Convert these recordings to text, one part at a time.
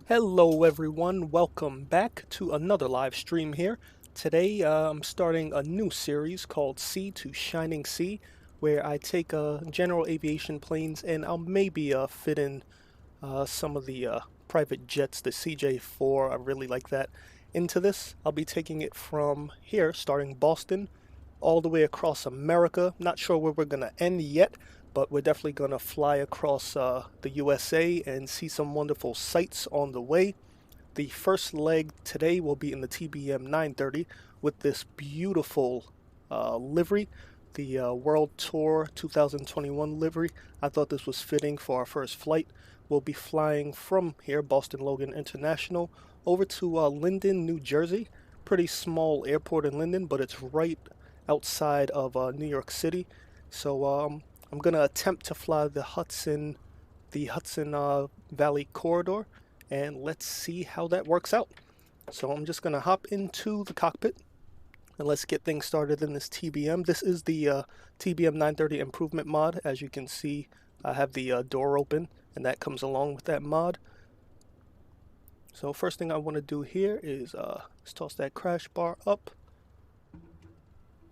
Hello everyone, welcome back to another live stream here. Today I'm starting a new series called Sea to Shining Sea, where I take general aviation planes and I'll maybe fit in some of the private jets, the CJ4, I really like that, into this. I'll be taking it from here, starting Boston, all the way across America. Not sure where we're going to end yet, but we're definitely going to fly across the USA and see some wonderful sights on the way. The first leg today will be in the TBM930 with this beautiful livery, the World Tour 2021 livery. I thought this was fitting for our first flight. We'll be flying from here, Boston-Logan International, over to Linden, New Jersey. Pretty small airport in Linden, but it's right outside of New York City. So I'm gonna attempt to fly the Hudson Valley corridor, and let's see how that works out. So I'm just gonna hop into the cockpit and let's get things started in this TBM. This is the TBM930 improvement mod. As you can see, I have the door open, and that comes along with that mod. So first thing I want to do here is let's toss that crash bar up,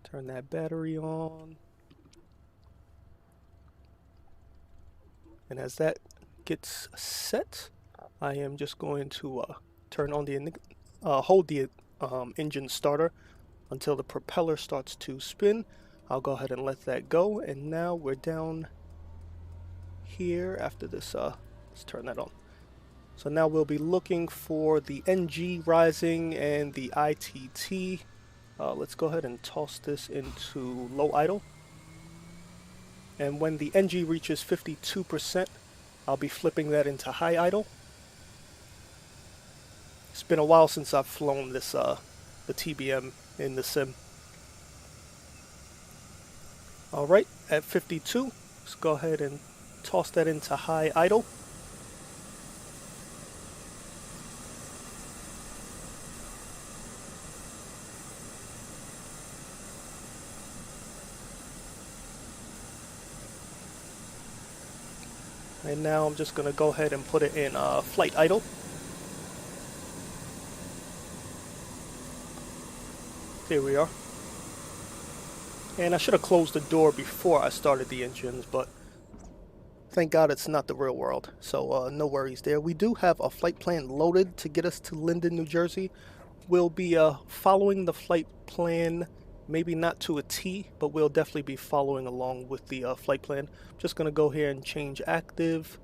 turn that battery on, and as that gets set, I am just going to turn on the hold the engine starter until the propeller starts to spin. I'll go ahead and let that go, and now we're down here after this. Let's turn that on. So now we'll be looking for the NG rising and the ITT. Let's go ahead and toss this into low idle. And when the NG reaches 52%, I'll be flipping that into high idle. It's been a while since I've flown this the TBM in the sim. Alright, at 52, let's go ahead and toss that into high idle. And now I'm just going to go ahead and put it in flight idle. There we are. And I should have closed the door before I started the engines, but thank God it's not the real world, so no worries there. We do have a flight plan loaded to get us to Linden, New Jersey. We'll be following the flight plan, maybe not to a T, but we'll definitely be following along with the flight plan. I'm just going to go here and change active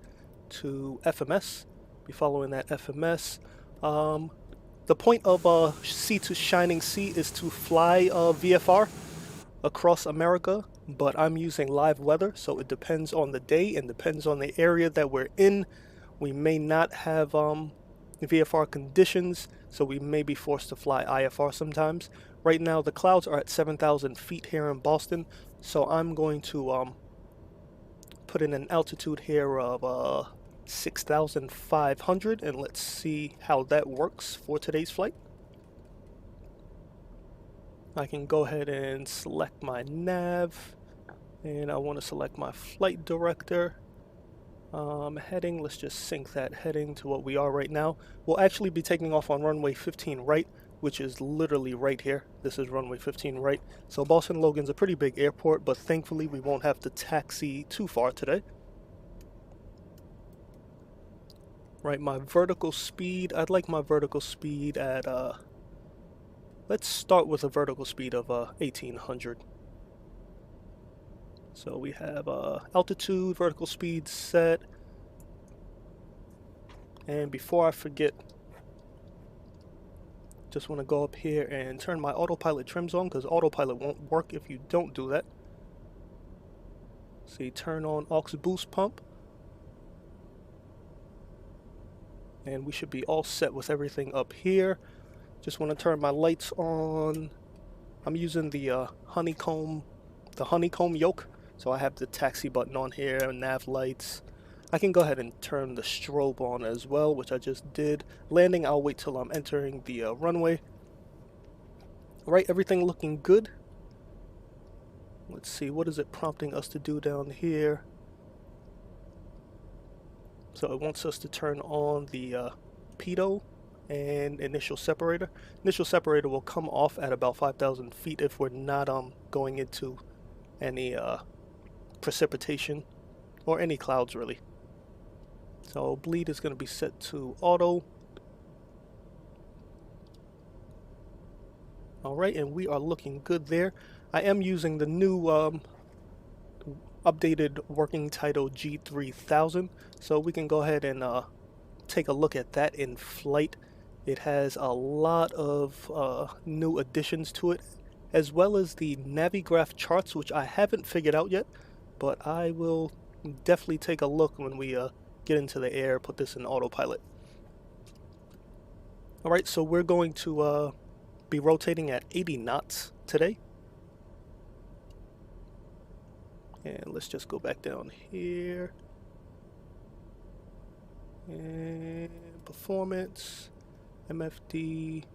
to FMS. Be following that FMS. The point of Sea to Shining Sea is to fly VFR across America, but I'm using live weather, so it depends on the day and depends on the area that we're in. We may not have VFR conditions, so we may be forced to fly IFR sometimes. Right now the clouds are at 7,000 feet here in Boston, so I'm going to put in an altitude here of 6,500, and let's see how that works for today's flight. I can go ahead and select my nav, and I want to select my flight director. Heading, let's just sync that heading to what we are right now. We'll actually be taking off on runway 15 right, which is literally right here. This is runway 15 right. So Boston-Logan's a pretty big airport, but thankfully we won't have to taxi too far today. Right, my vertical speed, I'd like my vertical speed at, let's start with a vertical speed of 1800. So we have altitude, vertical speed set. And before I forget, just want to go up here and turn my autopilot trims on, because autopilot won't work if you don't do that. See, turn on aux boost pump. And we should be all set with everything up here. Just want to turn my lights on. I'm using the honeycomb yoke. So I have the taxi button on here, nav lights. I can go ahead and turn the strobe on as well, which I just did. Landing, I'll wait till I'm entering the runway. Alright, everything looking good. Let's see, what is it prompting us to do down here? So it wants us to turn on the torpedo and initial separator. Initial separator will come off at about 5,000 feet if we're not going into any precipitation or any clouds really. So bleed is going to be set to auto. Alright, and we are looking good there. I am using the new updated working title G3000, so we can go ahead and take a look at that in flight. It has a lot of new additions to it, as well as the Navigraph charts, which I haven't figured out yet, but I will definitely take a look when we get into the air, put this in autopilot. Alright, so we're going to be rotating at 80 knots today. And let's just go back down here. And performance, MFD,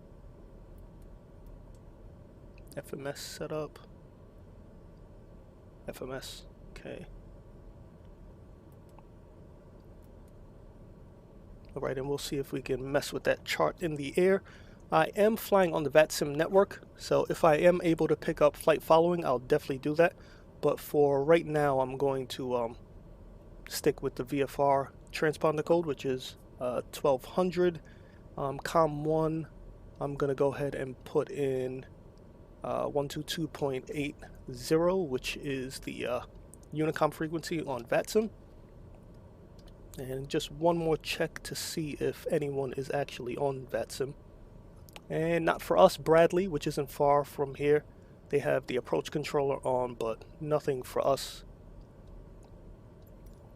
FMS setup, FMS, okay. Alright, and we'll see if we can mess with that chart in the air. I am flying on the VATSIM network, so if I am able to pick up flight following, I'll definitely do that. But for right now, I'm going to stick with the VFR transponder code, which is 1200. COM 1, I'm going to go ahead and put in 122.80, which is the Unicom frequency on VATSIM. And just one more check to see if anyone is actually on VATSIM. And not for us, Bradley, which isn't far from here. They have the approach controller on, but nothing for us.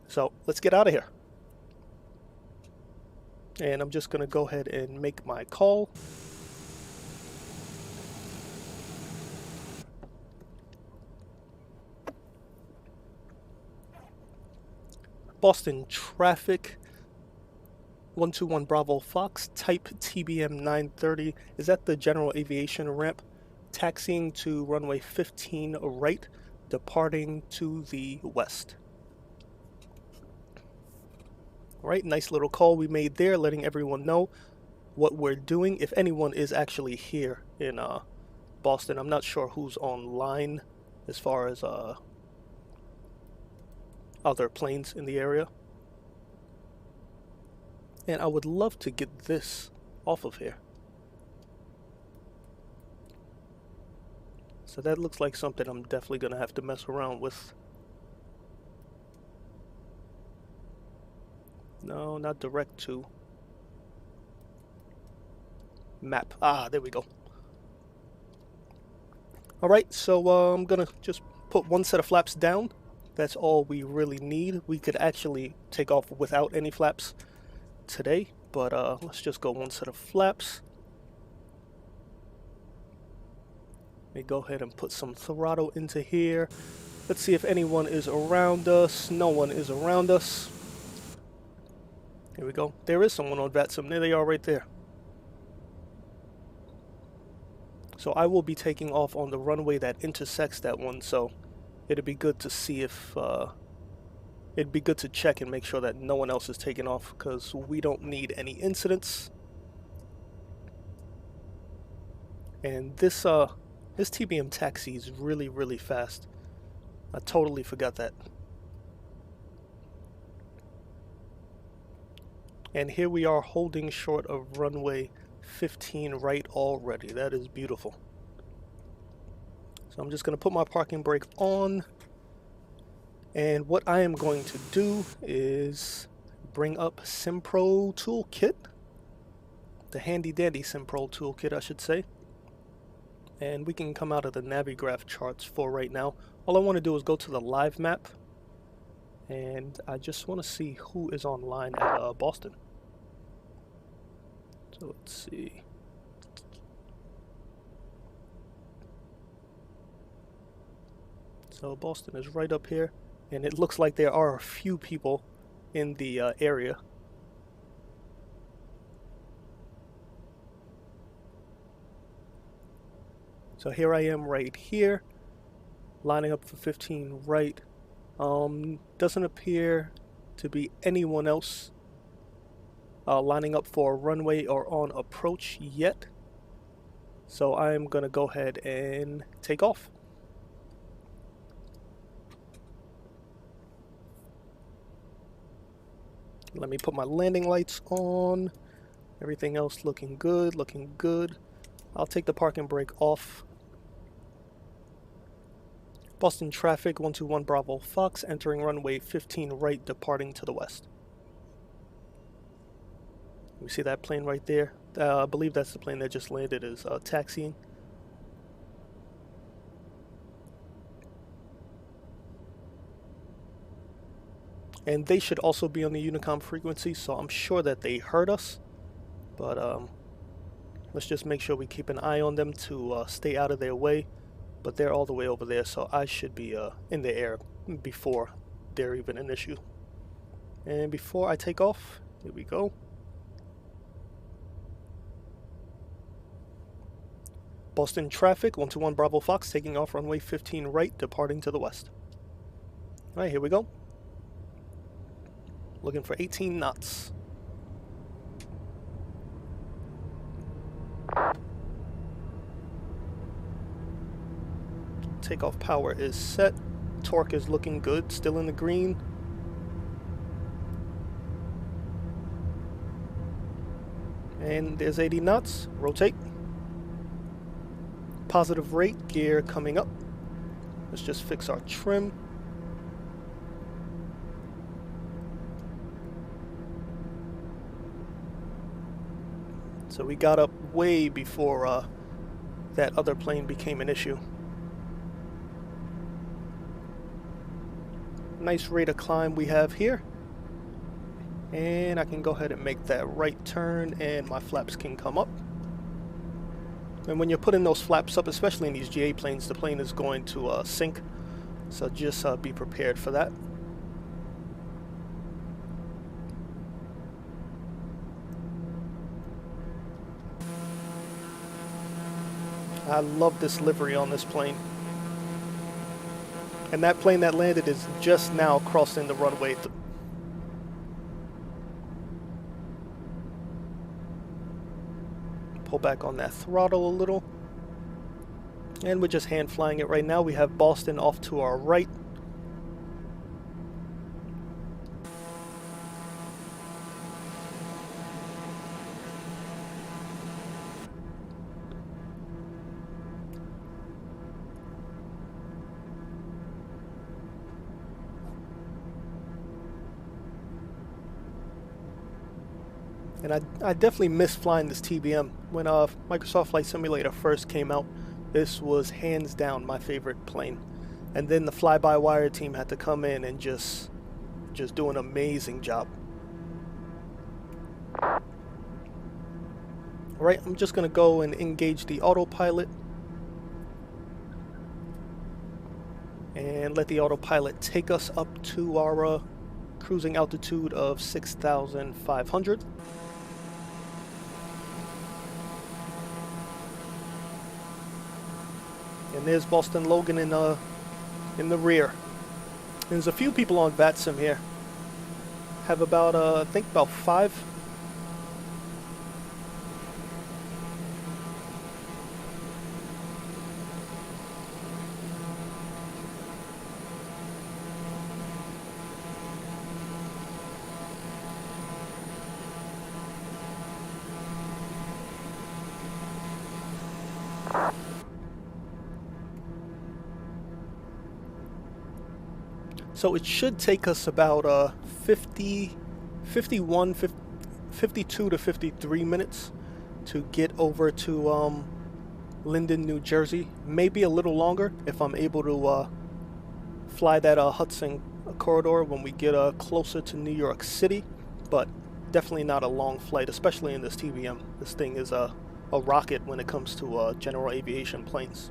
So let's get out of here. And I'm just going to go ahead and make my call. Boston traffic. 121 Bravo Fox, type TBM930 is at the general aviation ramp, taxiing to runway 15 right, departing to the west. Alright, nice little call we made there, letting everyone know what we're doing. If anyone is actually here in Boston, I'm not sure who's online as far as other planes in the area. And I would love to get this off of here. So that looks like something I'm definitely going to have to mess around with. No, not direct to. Map. Ah, there we go. Alright, so I'm going to just put one set of flaps down. That's all we really need. We could actually take off without any flaps today, but let's just go one set of flaps. Let me go ahead and put some throttle into here. Let's see if anyone is around us. No one is around us. Here we go. There is someone on VATSIM. There they are right there. So I will be taking off on the runway that intersects that one, so it'd be good to see if it'd be good to check and make sure that no one else is taking off, because we don't need any incidents. And this TBM taxi is really, really fast. I totally forgot that. And here we are holding short of runway 15 right already. That is beautiful. So I'm just going to put my parking brake on. And what I am going to do is bring up SimPro Toolkit. The handy dandy SimPro Toolkit, I should say. And we can come out of the Navigraph charts for right now. All I want to do is go to the live map. And I just want to see who is online at Boston. So let's see. So Boston is right up here. And it looks like there are a few people in the area. So here I am right here, lining up for 15 right. Doesn't appear to be anyone else lining up for a runway or on approach yet. So I'm going to go ahead and take off. Let me put my landing lights on. Everything else looking good, looking good. I'll take the parking brake off. Boston traffic, 121 Bravo Fox, entering runway 15 right, departing to the west. You see that plane right there? I believe that's the plane that just landed, is taxiing. And they should also be on the Unicom frequency, so I'm sure that they heard us. But let's just make sure we keep an eye on them to stay out of their way. But they're all the way over there, so I should be in the air before they're even an issue. And before I take off, here we go. Boston traffic, 121 Bravo Fox, taking off runway 15 right, departing to the west. All right, here we go. Looking for 18 knots. Takeoff power is set. Torque is looking good, still in the green. And there's 80 knots. Rotate. Positive rate, gear coming up. Let's just fix our trim. So we got up way before that other plane became an issue. Nice rate of climb we have here. And I can go ahead and make that right turn and my flaps can come up. And when you're putting those flaps up, especially in these GA planes, the plane is going to sink. So just be prepared for that. I love this livery on this plane. And that plane that landed is just now crossing the runway. Pull back on that throttle a little. And we're just hand flying it right now. We have Boston off to our right. And I definitely miss flying this TBM. When Microsoft Flight Simulator first came out, this was hands down my favorite plane. And then the fly-by-wire team had to come in and just do an amazing job. Alright, I'm just going to go and engage the autopilot. And let the autopilot take us up to our cruising altitude of 6,500. And there's Boston-Logan in the rear. There's a few people on VATSIM here. Have about, I think about 5. So it should take us about 52 to 53 minutes to get over to Linden, New Jersey. Maybe a little longer if I'm able to fly that Hudson corridor when we get closer to New York City. But definitely not a long flight, especially in this TBM. This thing is a rocket when it comes to general aviation planes.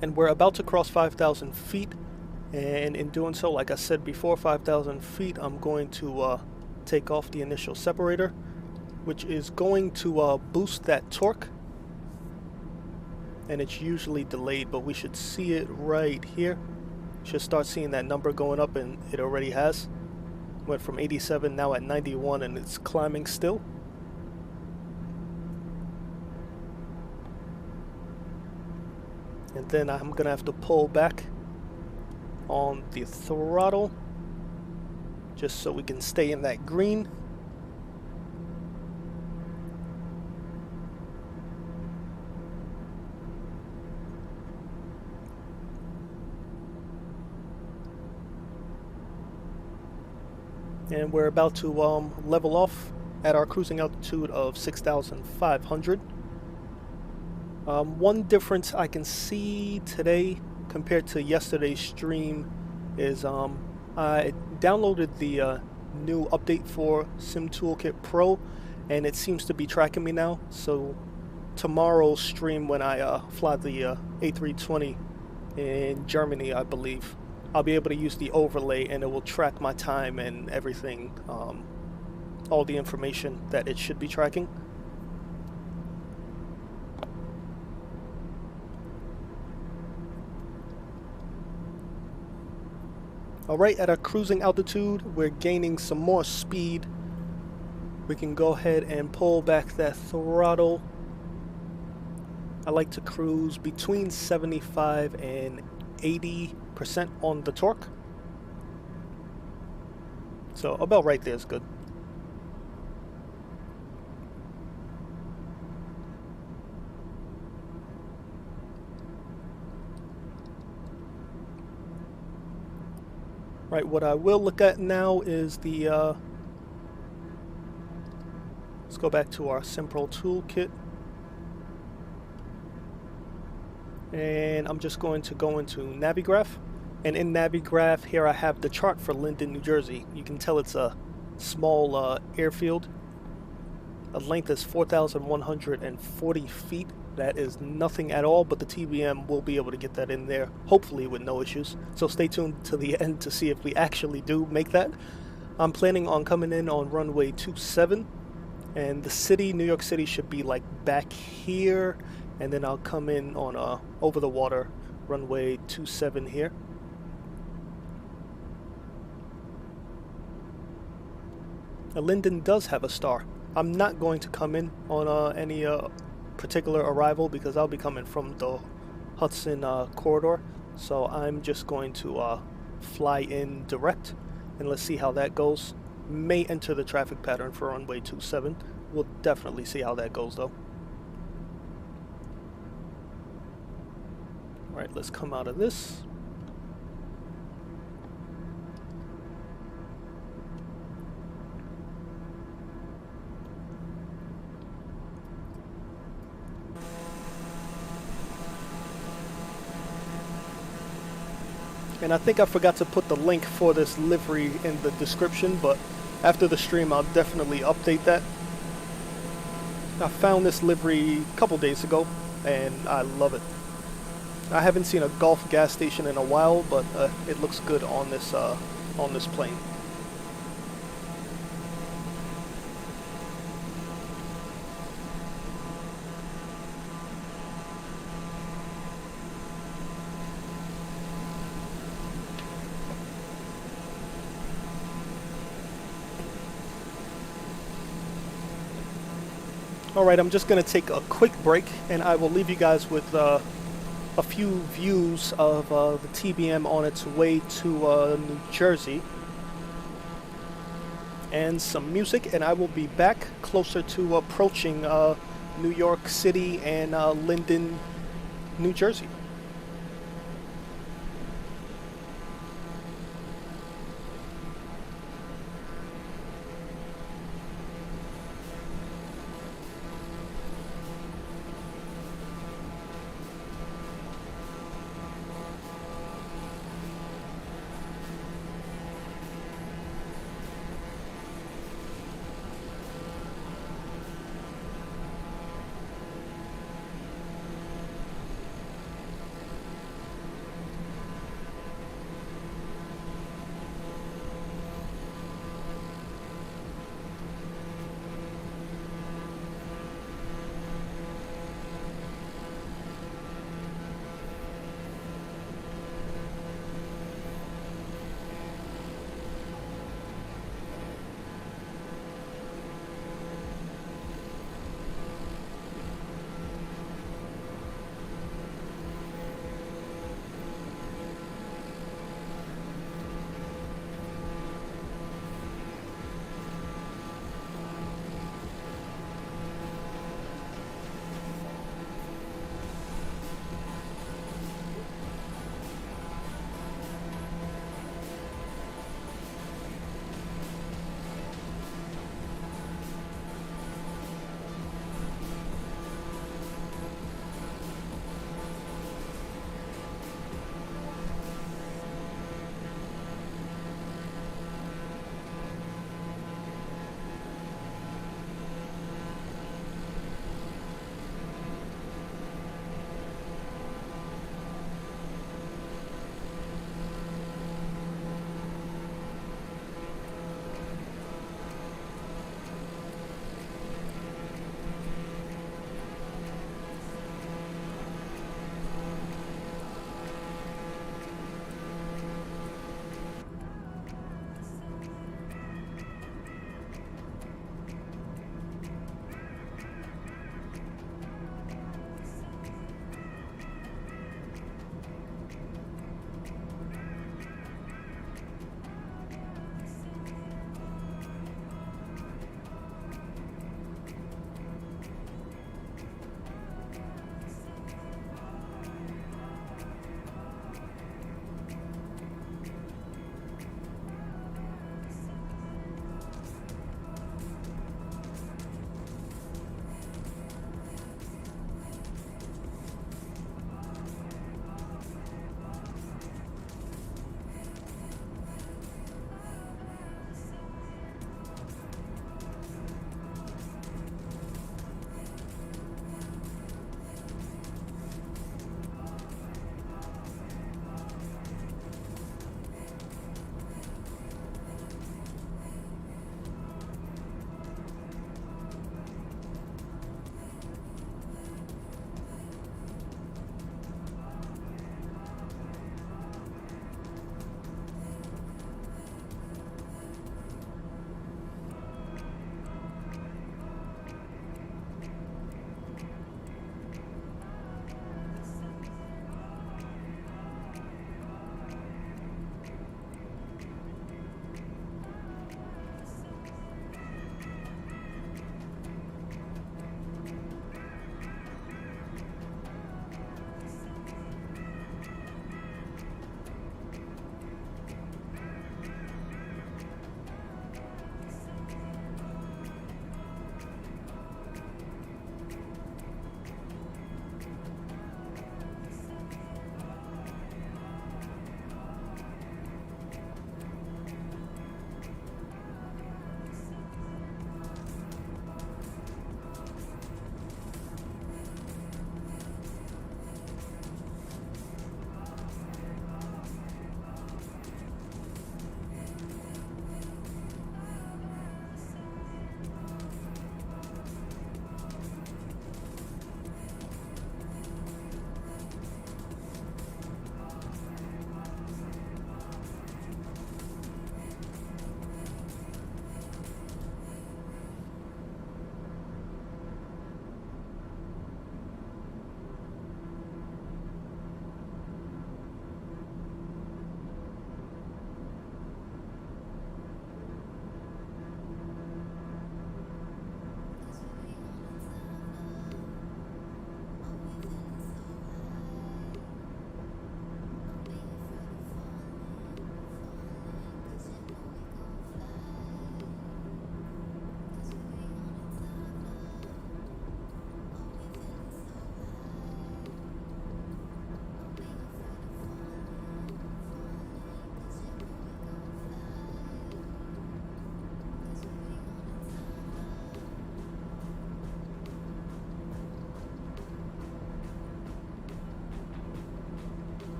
And we're about to cross 5,000 feet. And in doing so, like I said before, 5,000 feet, I'm going to take off the initial separator, which is going to boost that torque. And it's usually delayed, but we should see it right here. Should start seeing that number going up, and it already has. Went from 87, now at 91, and it's climbing still. And then I'm gonna have to pull back on the throttle just so we can stay in that green. And we're about to level off at our cruising altitude of 6,500. One difference I can see today compared to yesterday's stream is I downloaded the new update for Sim Toolkit Pro, and it seems to be tracking me now. So tomorrow's stream, when I fly the A320 in Germany, I believe, I'll be able to use the overlay and it will track my time and everything, all the information that it should be tracking. Alright, at our cruising altitude, we're gaining some more speed. We can go ahead and pull back that throttle. I like to cruise between 75 and 80% on the torque. So about right there is good. Right, what I will look at now is the, let's go back to our SimPro toolkit. And I'm just going to go into Navigraph. And in Navigraph, here I have the chart for Linden, New Jersey. You can tell it's a small airfield. The length is 4,140 feet. That is nothing at all, but the TBM will be able to get that in there, hopefully with no issues. So stay tuned to the end to see if we actually do make that. I'm planning on coming in on runway 27, and the city, New York City, should be like back here, and then I'll come in on over the water runway 27 here. Now, Linden does have a star. I'm not going to come in on any particular arrival because I'll be coming from the Hudson corridor, so I'm just going to fly in direct, and let's see how that goes. May enter the traffic pattern for runway 27. We'll definitely see how that goes though. Alright, let's come out of this. And I think I forgot to put the link for this livery in the description, but after the stream I'll definitely update that. I found this livery a couple days ago and I love it. I haven't seen a Gulf gas station in a while, but it looks good on this plane. Alright, I'm just going to take a quick break, and I will leave you guys with a few views of the TBM on its way to New Jersey, and some music, and I will be back closer to approaching New York City and Linden, New Jersey.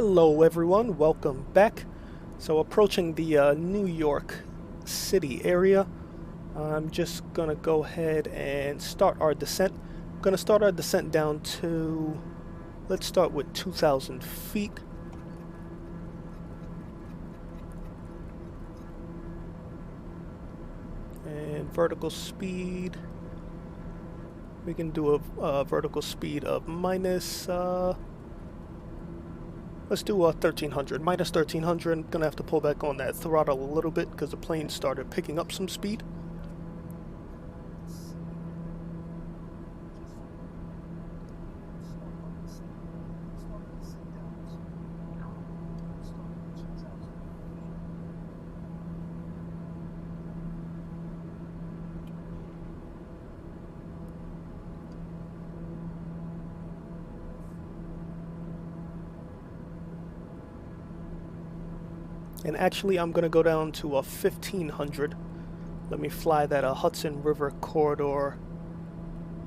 Hello everyone, welcome back. So approaching the New York City area, I'm just gonna go ahead and start our descent. I'm gonna start our descent down to, let's start with 2,000 feet. And vertical speed, we can do a vertical speed of minus, let's do 1300, minus 1300. I'm gonna have to pull back on that throttle a little bit because the plane started picking up some speed. And actually, I'm going to go down to a 1500. Let me fly that Hudson River corridor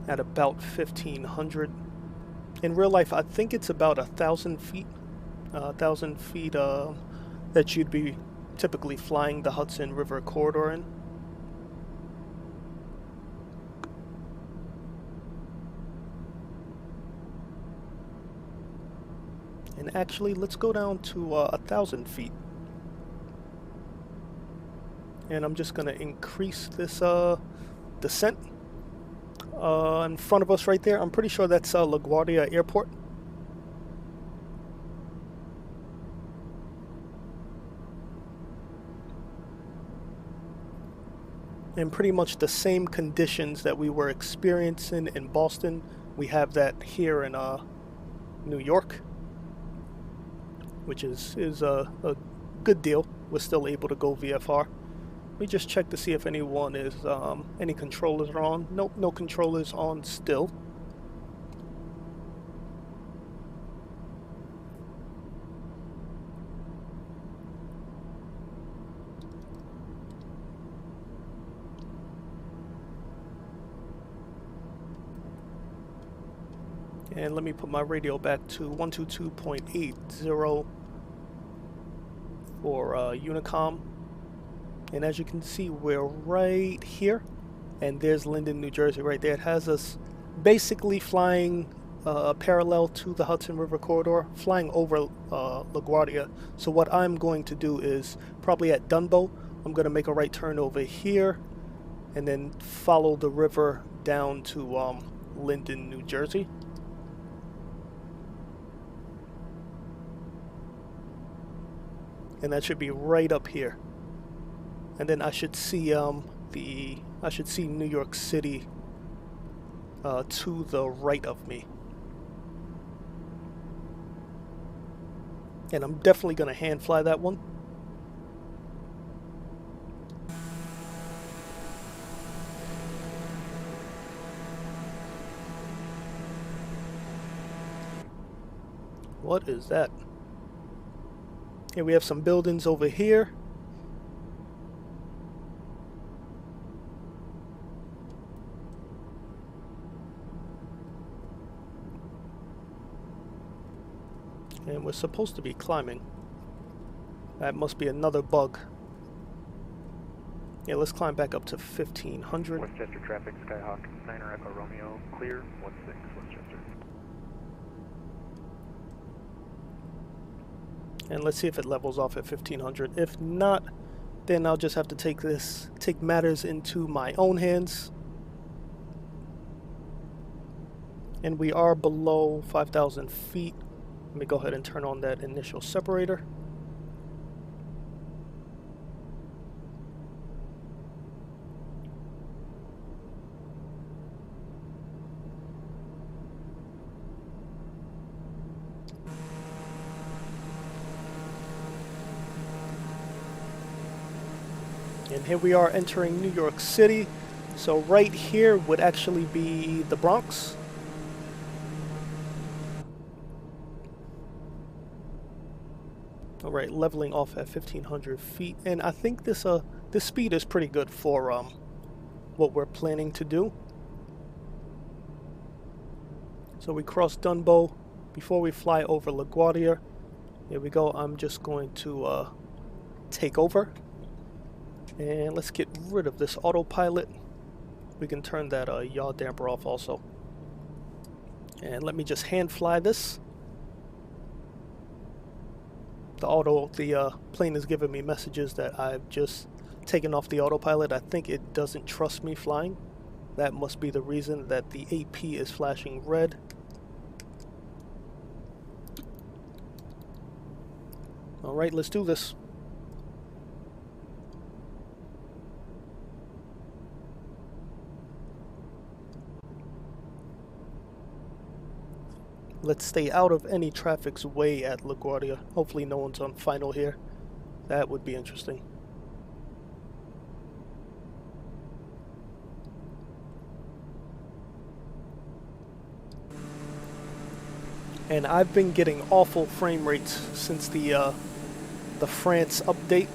at about 1500. In real life, I think it's about 1,000 feet. 1,000 feet that you'd be typically flying the Hudson River corridor in. And actually, let's go down to 1,000 feet. And I'm just going to increase this descent. In front of us right there, I'm pretty sure that's LaGuardia Airport. And pretty much the same conditions that we were experiencing in Boston, we have that here in New York, which is a good deal. We're still able to go VFR. Let me just check to see if anyone is, any controllers are on. Nope, no controllers on still. And let me put my radio back to 122.80 for Unicom. And as you can see, we're right here, and there's Linden, New Jersey right there. It has us basically flying parallel to the Hudson River corridor, flying over LaGuardia. So what I'm going to do is, probably at Dunbo, I'm going to make a right turn over here, and then follow the river down to Linden, New Jersey. And that should be right up here. And then I should see New York City to the right of me. And I'm definitely gonna hand fly that one. What is that? Here we have some buildings over here. And we're supposed to be climbing. That must be another bug. Yeah, let's climb back up to 1500. Westchester traffic, Skyhawk, 9 Echo Romeo, clear, 16 Westchester. And let's see if it levels off at 1500. If not, then I'll just have to take matters into my own hands. And we are below 5,000 feet. Let me go ahead and turn on that initial separator. And here we are entering New York City. So right here would actually be the Bronx. Alright, leveling off at 1,500 feet. And I think this speed is pretty good for what we're planning to do. So we cross Dunbo before we fly over LaGuardia. Here we go. I'm just going to take over. And let's get rid of this autopilot. We can turn that yaw damper off also. And let me just hand fly this. The plane is giving me messages that I've just taken off the autopilot. I think it doesn't trust me flying. That must be the reason that the AP is flashing red. Alright, let's do this. Let's stay out of any traffic's way at LaGuardia. Hopefully no one's on final here. That would be interesting. And I've been getting awful frame rates since the France update.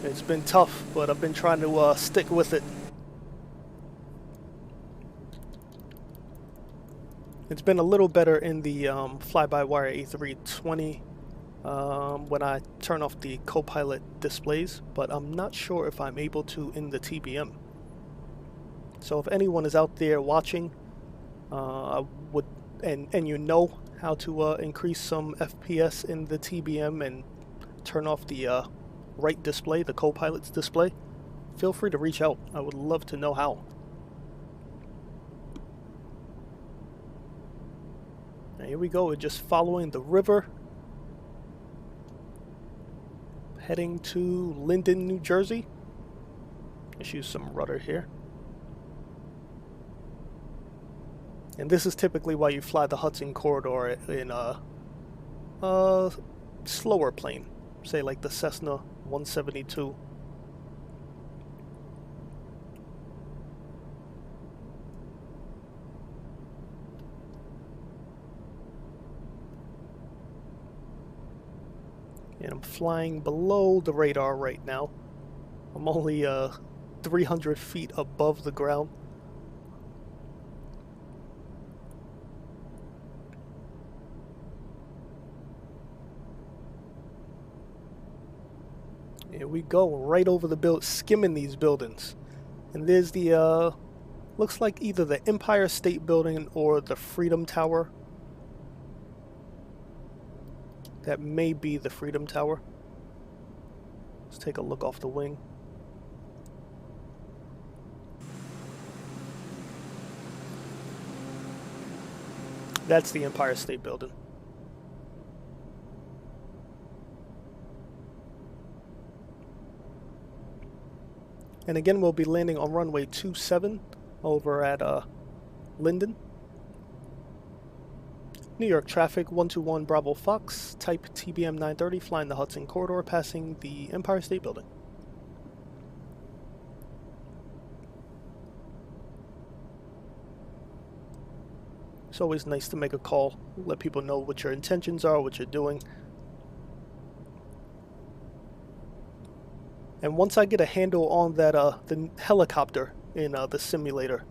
It's been tough, but I've been trying to stick with it. It's been a little better in the fly-by-wire A320 when I turn off the co-pilot displays, but I'm not sure if I'm able to in the TBM. So if anyone is out there watching, I would, and you know how to increase some FPS in the TBM and turn off the right display, the co-pilot's display, feel free to reach out. I would love to know how. Here we go, we're just following the river, heading to Linden, New Jersey. Let's use some rudder here. And this is typically why you fly the Hudson corridor in a slower plane, say like the Cessna 172. And I'm flying below the radar right now. I'm only 300 feet above the ground. Here we go, right over the skimming these buildings. And there's the, looks like either the Empire State Building or the Freedom Tower. That may be the Freedom Tower. Let's take a look off the wing. That's the Empire State Building. And again, we'll be landing on runway 27 over at Linden. New York traffic 121 Bravo Fox, type TBM930, flying the Hudson corridor, passing the Empire State Building. It's always nice to make a call, let people know what your intentions are, what you're doing. And once I get a handle on that the helicopter in the simulator,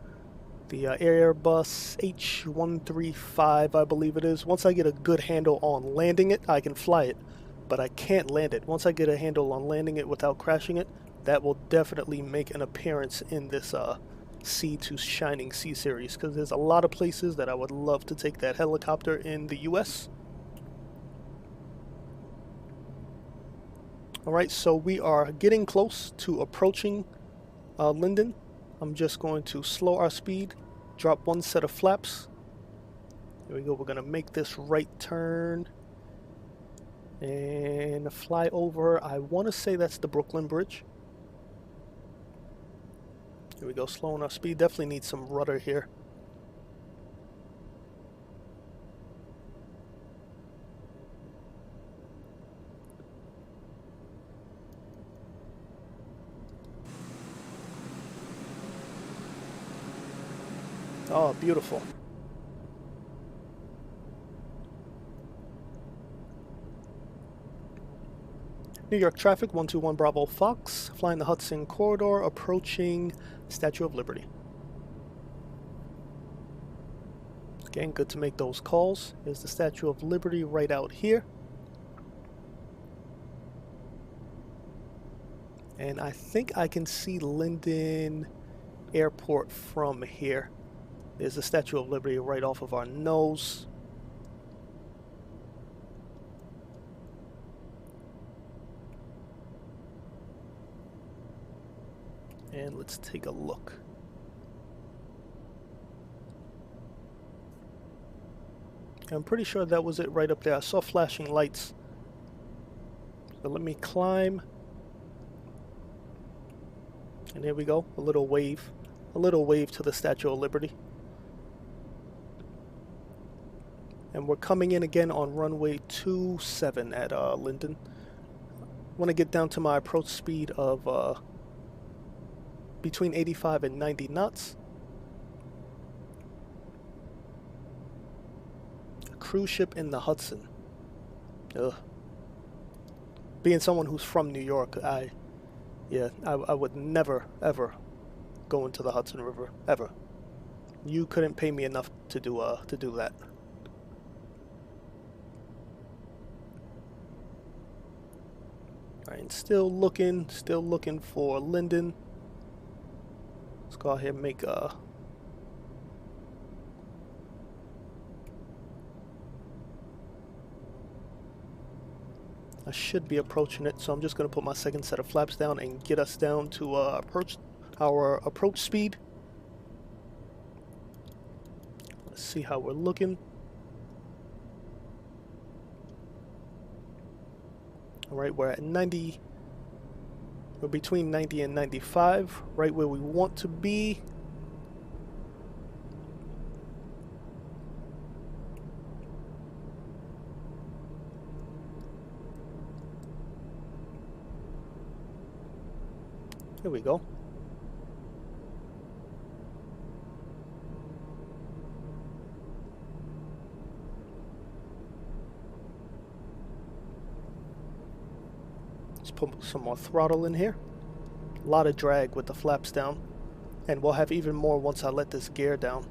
the Airbus H135, I believe it is. Once I get a good handle on landing it, I can fly it, but I can't land it. Once I get a handle on landing it without crashing it, that will definitely make an appearance in this Sea to Shining Sea series, because there's a lot of places that I would love to take that helicopter in the US. Alright, so we are getting close to approaching Linden. I'm just going to slow our speed, drop one set of flaps. There we go, we're going to make this right turn and fly over. I want to say that's the Brooklyn Bridge. Here we go, slowing our speed. Definitely need some rudder here. Oh, beautiful. New York traffic 121 Bravo Fox, flying the Hudson corridor, approaching Statue of Liberty. Again, good to make those calls. Here's the Statue of Liberty right out here. And I think I can see Linden Airport from here. There's the Statue of Liberty right off of our nose. And let's take a look. I'm pretty sure that was it right up there. I saw flashing lights. So let me climb. And here we go, a little wave. A little wave to the Statue of Liberty. And we're coming in again on runway 27 at Linden. I want to get down to my approach speed of between 85 and 90 knots. A cruise ship in the Hudson. Ugh. Being someone who's from New York, I would never, ever go into the Hudson River, ever. You couldn't pay me enough to do that. Alright, still looking for Linden. Let's go ahead and make a... I should be approaching it, so I'm just going to put my second set of flaps down and get us down to our approach speed. Let's see how we're looking. Alright, we're at 90. We're between 90 and 95, right where we want to be. Here we go. Let's put some more throttle in here. A lot of drag with the flaps down. And we'll have even more once I let this gear down.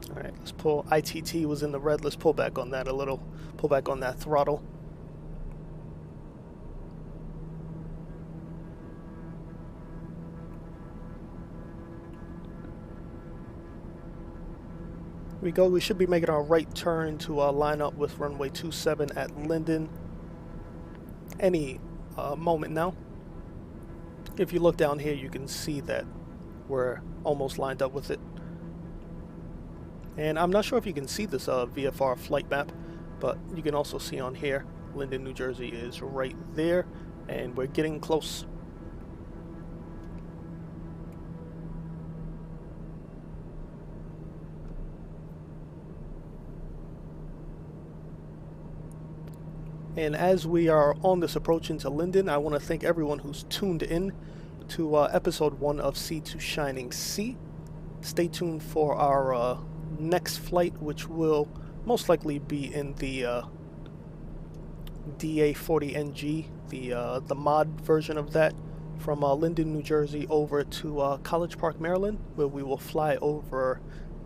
Alright, let's pull. ITT was in the red. Let's pull back on that a little. Pull back on that throttle. Here we go. We should be making our right turn to line up with runway 27 at Linden any moment now. If you look down here, you can see that we're almost lined up with it. And I'm not sure if you can see this VFR flight map, but you can also see on here, Linden, New Jersey is right there, and we're getting close. And as we are on this approach into Linden, I want to thank everyone who's tuned in to episode 1 of Sea to Shining Sea. Stay tuned for our next flight, which will most likely be in the DA40NG, the mod version of that, from Linden, New Jersey over to College Park, Maryland, where we will fly over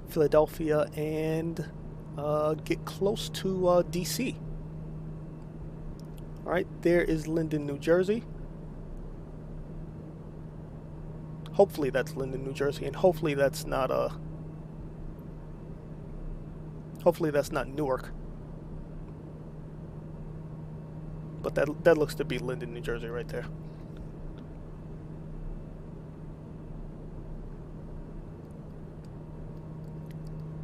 Philadelphia and get close to DC. Alright, there is Linden, New Jersey. Hopefully that's Linden, New Jersey, and hopefully that's not Newark. But that looks to be Linden, New Jersey right there.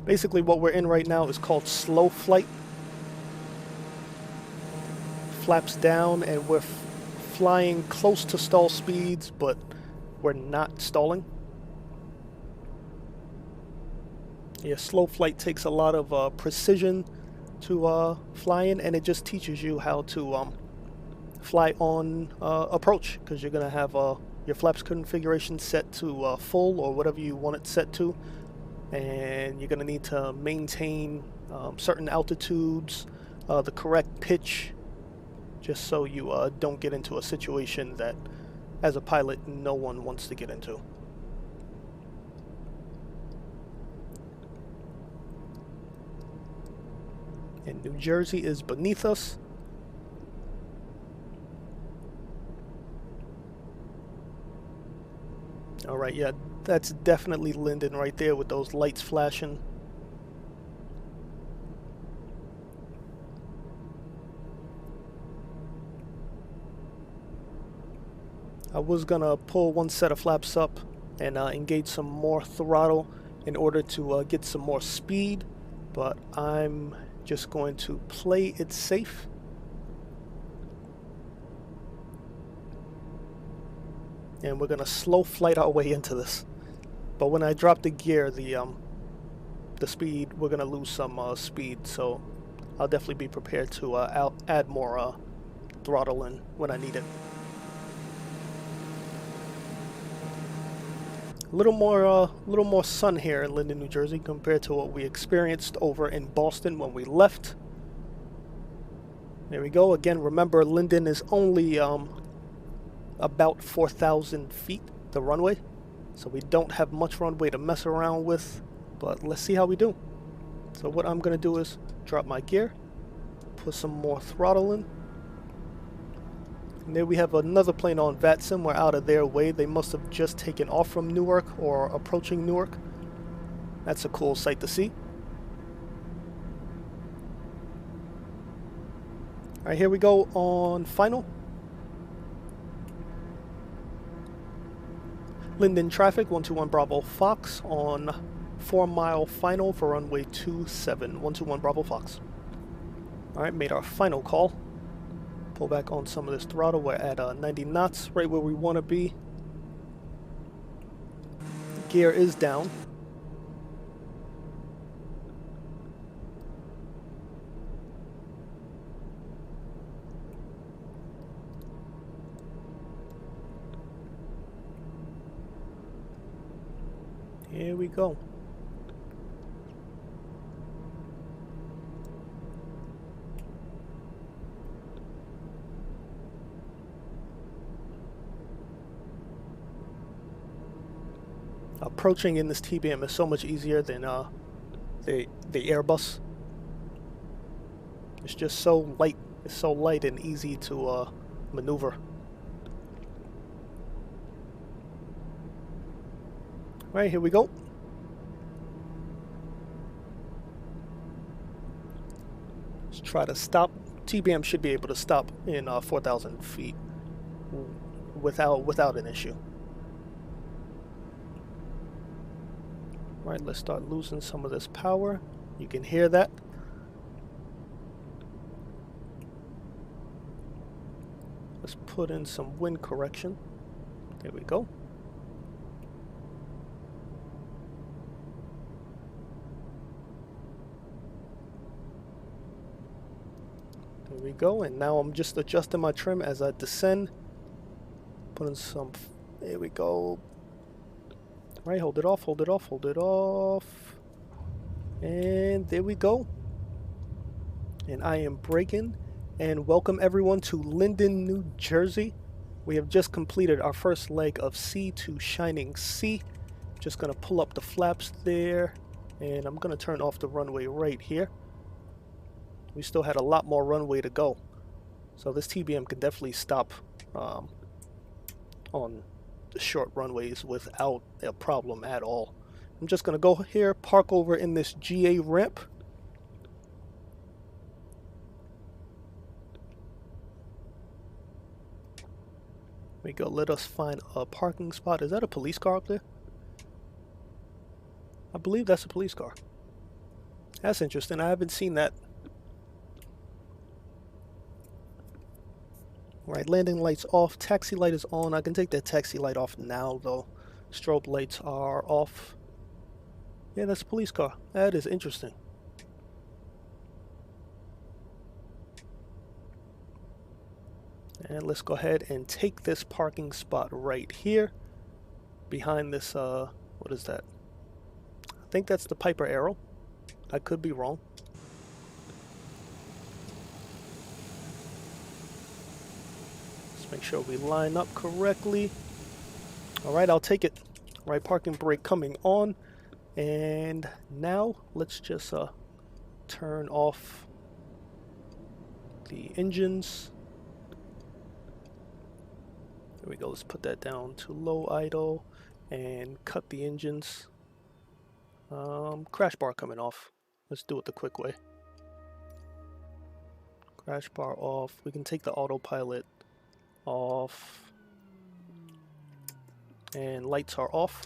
Basically what we're in right now is called slow flight. Flaps down, and we're flying close to stall speeds, but we're not stalling. Yeah, slow flight takes a lot of precision to fly in, and it just teaches you how to fly on approach, because you're going to have your flaps configuration set to full or whatever you want it set to, and you're going to need to maintain certain altitudes, the correct pitch, just so you don't get into a situation that as a pilot, no one wants to get into. And New Jersey is beneath us. Alright, yeah, that's definitely Linden right there with those lights flashing. I was gonna pull one set of flaps up and engage some more throttle in order to get some more speed, but I'm just going to play it safe. And we're gonna slow flight our way into this. But when I drop the gear, the speed, we're gonna lose some speed, so I'll definitely be prepared to add more throttle in when I need it. A little more sun here in Linden, New Jersey compared to what we experienced over in Boston when we left. There we go. Again, remember Linden is only about 4,000 feet, the runway, so we don't have much runway to mess around with, but let's see how we do. So what I'm gonna do is drop my gear, put some more throttle in, and there we have another plane on VATSIM. We're out of their way. They must have just taken off from Newark or approaching Newark. That's a cool sight to see. Alright, here we go on final. Linden traffic, 121 Bravo Fox on 4-mile final for runway 27, 121 Bravo Fox. Alright, made our final call. Pull back on some of this throttle. We're at 90 knots, right where we want to be. Gear is down. Here we go. Approaching in this TBM is so much easier than the Airbus. It's just so light. It's so light and easy to maneuver. Right, here we go. Let's try to stop. TBM should be able to stop in 4,000 feet without an issue. Right, let's start losing some of this power. You can hear that. Let's put in some wind correction. There we go. There we go, and now I'm just adjusting my trim as I descend. Putting some, there we go. Right, hold it off, hold it off, hold it off. And there we go. And I am braking. And welcome everyone to Linden, New Jersey. We have just completed our first leg of Sea to Shining Sea. Just gonna pull up the flaps there. And I'm gonna turn off the runway right here. We still had a lot more runway to go. So this TBM can definitely stop on the short runways without a problem at all. I'm just gonna go here, park over in this GA ramp. There we go, let us find a parking spot. Is that a police car up there? I believe that's a police car. That's interesting, I haven't seen that. Alright, landing lights off, taxi light is on. I can take that taxi light off now though. Strobe lights are off. Yeah, that's a police car. That is interesting. And let's go ahead and take this parking spot right here. Behind this, what is that? I think that's the Piper Arrow. I could be wrong. Make sure we line up correctly. All right, I'll take it. Right parking brake coming on. And now let's just turn off the engines. There we go. Let's put that down to low idle and cut the engines. Crash bar coming off. Let's do it the quick way. Crash bar off. We can take the autopilot off. And lights are off.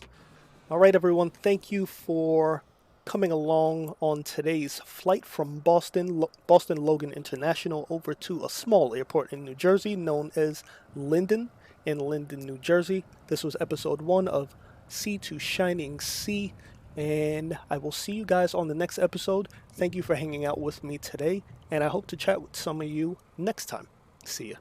All right, everyone. Thank you for coming along on today's flight from Boston-Logan International over to a small airport in New Jersey known as Linden in Linden, New Jersey. This was episode 1 of Sea to Shining Sea, and I will see you guys on the next episode. Thank you for hanging out with me today, and I hope to chat with some of you next time. See ya.